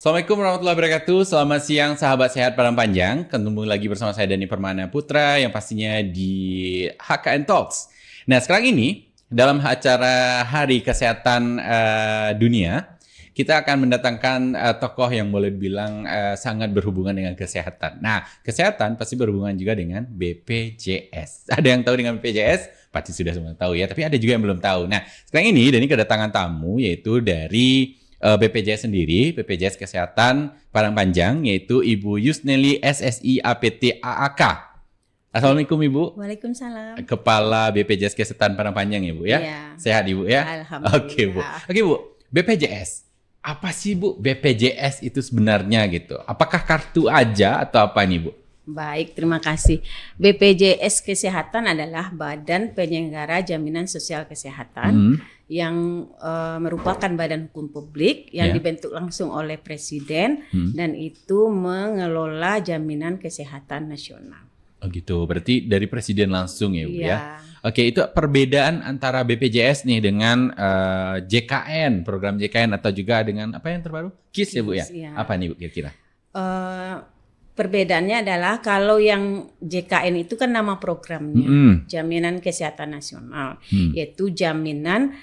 Assalamualaikum warahmatullahi wabarakatuh. Selamat siang sahabat sehat Padang Panjang. Ketemu lagi bersama saya Dani Permana Putra yang pastinya di HKN Talks. Nah sekarang ini dalam acara Hari Kesehatan Dunia, kita akan mendatangkan tokoh yang boleh dibilang sangat berhubungan dengan kesehatan. Nah, kesehatan pasti berhubungan juga dengan BPJS. Ada yang tahu dengan BPJS? Pasti sudah semua tahu ya, tapi ada juga yang belum tahu. Nah, sekarang ini Dani kedatangan tamu yaitu dari BPJS sendiri, BPJS Kesehatan Padang Panjang, yaitu Ibu Yusneli SSI APT AAK. Assalamualaikum Ibu. Waalaikumsalam. Kepala BPJS Kesehatan Padang Panjang ya Bu ya? Iya. Sehat Ibu ya? Alhamdulillah. Oke Bu, BPJS. Apa sih Bu BPJS itu sebenarnya gitu? Apakah kartu aja atau apa nih Bu? Baik, terima kasih. BPJS Kesehatan adalah Badan Penyelenggara Jaminan Sosial Kesehatan yang merupakan badan hukum publik yang dibentuk langsung oleh Presiden dan itu mengelola jaminan kesehatan nasional. Oh gitu, berarti dari Presiden langsung ya Bu ya? Iya. Oke, itu perbedaan antara BPJS nih dengan JKN, program JKN atau juga dengan apa yang terbaru? KIS ya Bu ya? Iya. Apa nih Bu kira-kira? Perbedaannya adalah kalau yang JKN itu kan nama programnya, Jaminan Kesehatan Nasional, yaitu jaminan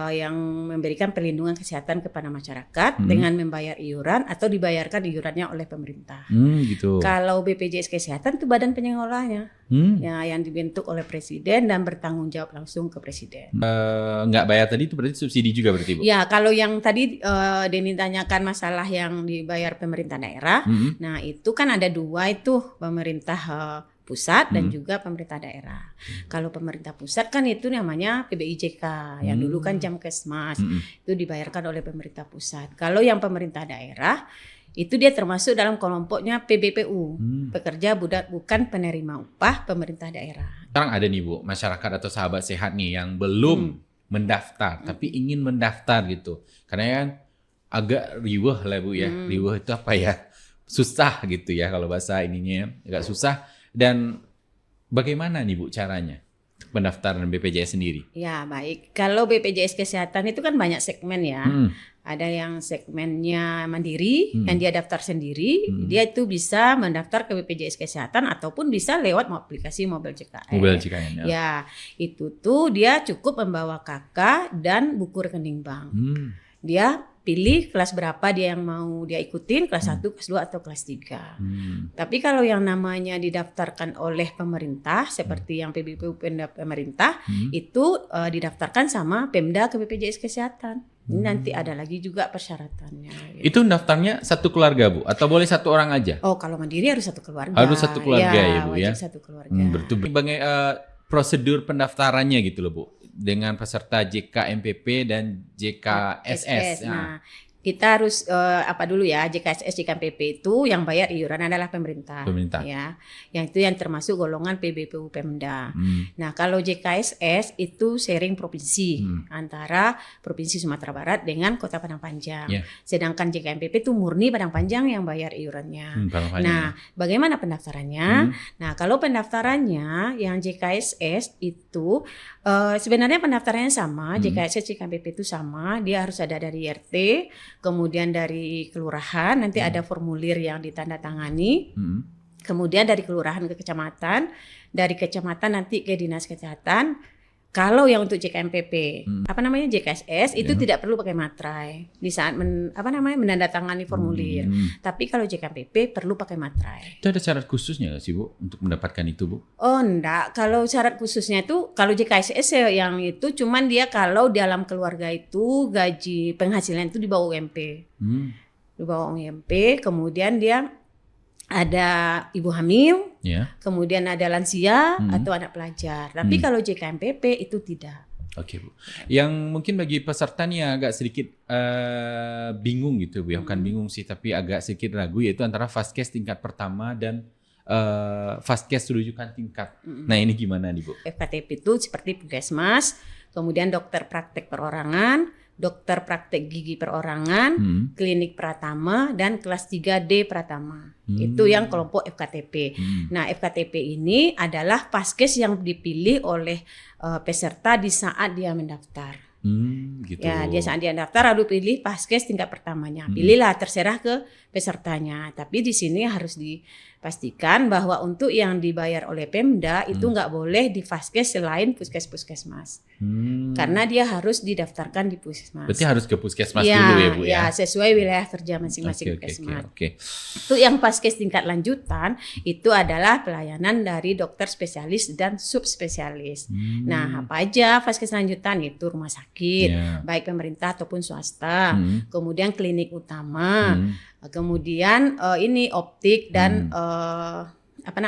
yang memberikan perlindungan kesehatan kepada masyarakat dengan membayar iuran atau dibayarkan iurannya oleh pemerintah. Gitu. Kalau BPJS Kesehatan itu badan pengelolanya, ya, yang dibentuk oleh Presiden dan bertanggung jawab langsung ke Presiden. Nggak bayar tadi itu berarti subsidi juga berarti Bu? Ya, kalau yang tadi Denny tanyakan masalah yang dibayar pemerintah daerah, nah itu kan ada dua itu, pemerintah pusat dan juga pemerintah daerah. Kalau pemerintah pusat kan itu namanya PBIJK, yang dulu kan Jamkesmas, itu dibayarkan oleh pemerintah pusat. Kalau yang pemerintah daerah, itu dia termasuk dalam kelompoknya PBPU, pekerja bukan penerima upah pemerintah daerah. Sekarang ada nih Bu, masyarakat atau sahabat sehat nih yang belum mendaftar, tapi ingin mendaftar gitu. Karena kan agak riweh lah Bu ya, riweh itu apa ya, susah gitu ya kalau bahasa ininya, agak susah. Dan bagaimana nih Bu caranya pendaftaran BPJS sendiri? Ya baik, kalau BPJS Kesehatan itu kan banyak segmen ya. Ada yang segmennya mandiri, yang dia daftar sendiri, dia itu bisa mendaftar ke BPJS Kesehatan ataupun bisa lewat aplikasi Mobil JKN. Mobil JKN ya. Ya, itu tuh dia cukup membawa KK dan buku rekening bank. Dia pilih kelas berapa dia yang mau dia ikutin, kelas 1, kelas 2 atau kelas 3. Tapi kalau yang namanya didaftarkan oleh pemerintah seperti yang PBPU pemerintah itu didaftarkan sama Pemda ke BPJS Kesehatan. Ini nanti ada lagi juga persyaratannya. Itu daftarnya satu keluarga Bu atau boleh satu orang aja? Oh, kalau mandiri harus satu keluarga. Harus satu keluarga ya Bu ya. Wajib satu keluarga. Betul. Bagaimana prosedur pendaftarannya gitu loh Bu dengan peserta JKMPP dan JKSS. Nah, kita harus apa dulu ya, JKSS JKMPP itu yang bayar iuran adalah pemerintah. Ya. Yang itu yang termasuk golongan PBPU Pemda. Nah, kalau JKSS itu sharing provinsi antara Provinsi Sumatera Barat dengan Kota Padang Panjang. Sedangkan JKMPP itu murni Padang Panjang yang bayar iurannya. Nah, bagaimana pendaftarannya? Nah, kalau pendaftarannya yang JKSS itu sebenarnya pendaftarannya sama, JKSS JKMPP itu sama, dia harus ada dari RT, kemudian dari kelurahan, nanti ada formulir yang ditandatangani, kemudian dari kelurahan ke kecamatan, dari kecamatan nanti ke dinas kesehatan. Kalau yang untuk JKMPP, JKSS itu tidak perlu pakai materai di saat menandatangani formulir. Tapi kalau JKMPP perlu pakai materai. Itu ada syarat khususnya nggak sih Bu untuk mendapatkan itu Bu? Oh enggak, kalau syarat khususnya itu kalau JKSS yang itu cuman dia kalau dalam keluarga itu gaji penghasilan itu di bawah UMP. Di bawah UMP, kemudian dia ada ibu hamil, kemudian ada lansia atau anak pelajar. Tapi kalau JKMPP itu tidak. Oke Bu. Yang mungkin bagi peserta nih agak sedikit bingung gitu Bu. Bukan bingung sih, tapi agak sedikit ragu yaitu antara Fastcase tingkat pertama dan Fastcase rujukan tingkat. Nah ini gimana nih Bu? FKTP itu seperti Puskesmas, kemudian dokter praktek perorangan, dokter praktek gigi perorangan, klinik pratama, dan kelas 3D pratama. Itu yang kelompok FKTP. Nah, FKTP ini adalah Fastcase yang dipilih oleh peserta di saat dia mendaftar. Gitu. Ya, dia saat dia daftar lalu pilih Paskes tingkat pertamanya. Pilihlah, terserah ke pesertanya. Tapi di sini harus dipastikan bahwa untuk yang dibayar oleh Pemda itu nggak boleh di Paskes selain puskesmas. Karena dia harus didaftarkan di puskesmas. Berarti harus ke puskesmas dulu ya Bu ya? Ya, sesuai wilayah kerja masing-masing puskesmas. Oke. Untuk yang Paskes tingkat lanjutan itu adalah pelayanan dari dokter spesialis dan subspesialis. Nah, apa aja Paskes lanjutan itu rumah sakit, baik pemerintah ataupun swasta, kemudian klinik utama, kemudian ini optik dan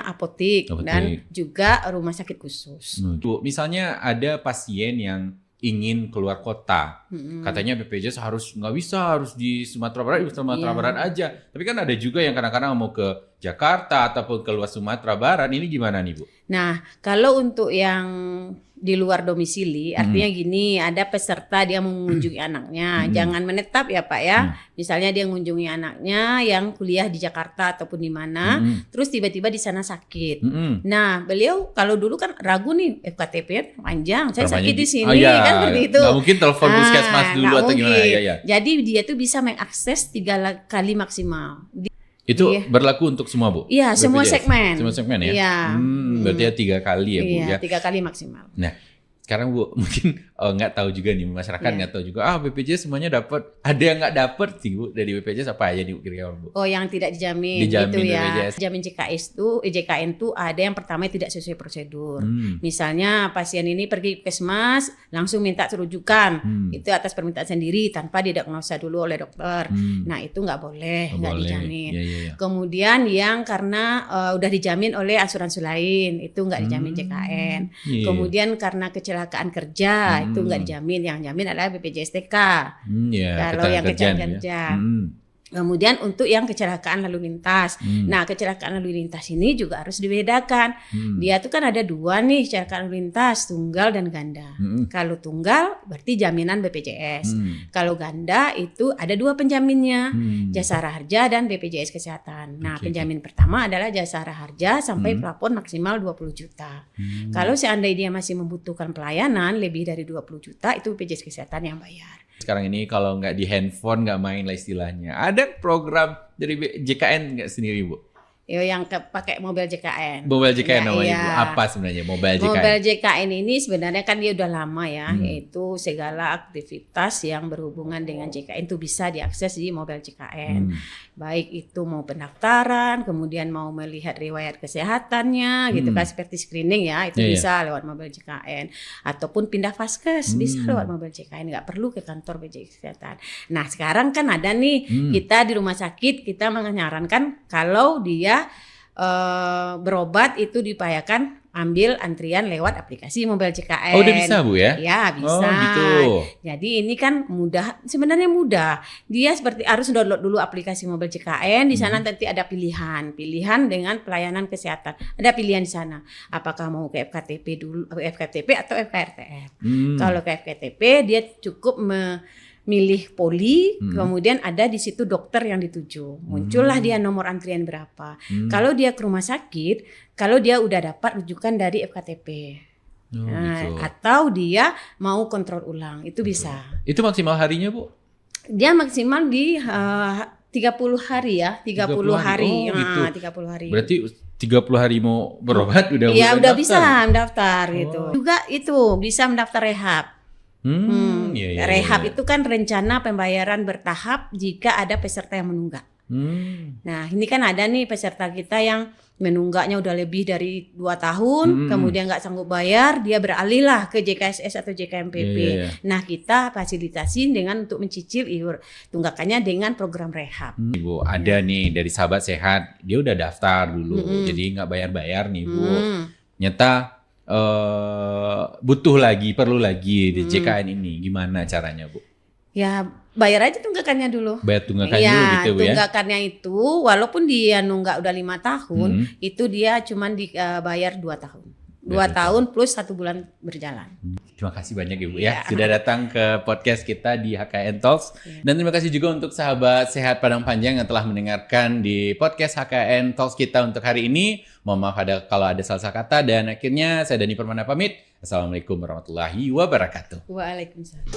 apotik dan juga rumah sakit khusus. Bu, misalnya ada pasien yang ingin keluar kota, katanya BPJS nggak bisa harus di Sumatera Barat, di Sumatera Barat aja. Tapi kan ada juga yang kadang-kadang mau ke Jakarta ataupun keluar Sumatera Barat. Ini gimana nih Bu? Nah, kalau untuk yang di luar domisili, artinya gini, ada peserta dia mengunjungi anaknya, jangan menetap ya Pak ya. Misalnya dia mengunjungi anaknya yang kuliah di Jakarta ataupun di mana, terus tiba-tiba di sana sakit. Nah, beliau kalau dulu kan ragu nih, FKTP panjang, saya sakit di sini, kan seperti itu. Nggak mungkin telepon puskesmas dulu atau gimana? Ya. Jadi dia tuh bisa mengakses 3 kali maksimal. Itu berlaku untuk semua Bu? Iya, semua segmen. Semua segmen ya? Iya. Berarti 3 kali ya Bu ya? 3 kali maksimal. Nah, sekarang Bu mungkin nggak tahu juga nih, masyarakat nggak tahu juga, BPJS semuanya dapat. Ada yang nggak dapat sih Bu dari BPJS, apa aja nih Bu kira-kira Bu? Oh, yang tidak dijamin gitu ya. BPJS. Jamin JKN itu ada yang pertama tidak sesuai prosedur. Misalnya pasien ini pergi ke puskesmas langsung minta rujukan. Itu atas permintaan sendiri tanpa didiagnosa dulu oleh dokter. Nah, itu nggak boleh, nggak dijamin. Kemudian yang karena udah dijamin oleh asuransi lain, itu nggak dijamin JKN. Kemudian karena kecelakaan kerja itu nggak dijamin, yang jamin adalah BPJS TK. Kalau yang kecelakaan kerja. Kemudian untuk yang kecelakaan lalu lintas. Nah, kecelakaan lalu lintas ini juga harus dibedakan. Dia tuh kan ada 2 nih kecelakaan lalu lintas, tunggal dan ganda. Kalau tunggal berarti jaminan BPJS. Kalau ganda itu ada 2 penjaminnya, Jasara Harja dan BPJS Kesehatan. Nah, penjamin pertama adalah Jasara Harja sampai plafon maksimal 20 juta. Kalau seandainya dia masih membutuhkan pelayanan lebih dari 20 juta, itu BPJS Kesehatan yang bayar. Sekarang ini kalau nggak di handphone nggak main lah istilahnya. Ada program dari JKN nggak sendiri Bu? Yang pakai mobil JKN. Mobil JKN namanya Bu. Apa sebenarnya mobil JKN? Mobil JKN ini sebenarnya kan dia udah lama ya, yaitu segala aktivitas yang berhubungan dengan JKN itu bisa diakses di mobil JKN. Baik itu mau pendaftaran, kemudian mau melihat riwayat kesehatannya gitu kan, seperti screening ya, itu bisa lewat mobil JKN. Ataupun pindah Paskes bisa lewat mobil JKN, nggak perlu ke kantor BPJS Kesehatan. Nah, sekarang kan ada nih, kita di rumah sakit kita menyarankan kalau dia berobat itu diupayakan ambil antrian lewat aplikasi mobil JKN. Oh, udah bisa Bu ya? Ya, bisa. Oh, gitu. Jadi ini kan mudah, sebenarnya mudah. Dia seperti harus download dulu aplikasi mobil JKN, di sana nanti ada pilihan dengan pelayanan kesehatan. Ada pilihan di sana. Apakah mau ke FKTP dulu, FKTP atau FKRTF. Kalau ke FKTP dia cukup milih poli, kemudian ada di situ dokter yang dituju. Muncullah dia nomor antrian berapa. Kalau dia ke rumah sakit, kalau dia udah dapat rujukan dari FKTP. Gitu. Atau dia mau kontrol ulang, itu bisa. Itu maksimal harinya Bu? Dia maksimal di 30 hari ya, 30 hari. Gitu. 30 hari. Berarti 30 hari mau berobat udah bisa mendaftar gitu. Juga itu bisa mendaftar rehab. Rehab itu kan rencana pembayaran bertahap jika ada peserta yang menunggak. Nah, ini kan ada nih peserta kita yang menunggaknya udah lebih dari 2 tahun, kemudian nggak sanggup bayar, dia beralih lah ke JKSS atau JKMPP. Nah, kita fasilitasi dengan untuk mencicil iur tunggakannya dengan program rehab. Ibu, ada nih dari Sahabat Sehat, dia udah daftar dulu, jadi nggak bayar-bayar nih Bu. Nyata butuh lagi, perlu lagi di JKN ini. Gimana caranya Bu? Ya bayar aja tunggakannya dulu. Bayar tunggakannya dulu gitu Bu ya? Tunggakannya itu walaupun dia nunggak udah 5 tahun, itu dia cuma dibayar 2 tahun. 2 tahun plus 1 bulan berjalan. Terima kasih banyak Ibu ya sudah datang ke podcast kita di HKN Talks. Dan terima kasih juga untuk sahabat sehat Padang Panjang yang telah mendengarkan di podcast HKN Talks kita untuk hari ini. Mohon maaf kalau ada salah kata, dan akhirnya saya Dani Permana pamit. Assalamualaikum warahmatullahi wabarakatuh. Waalaikumsalam.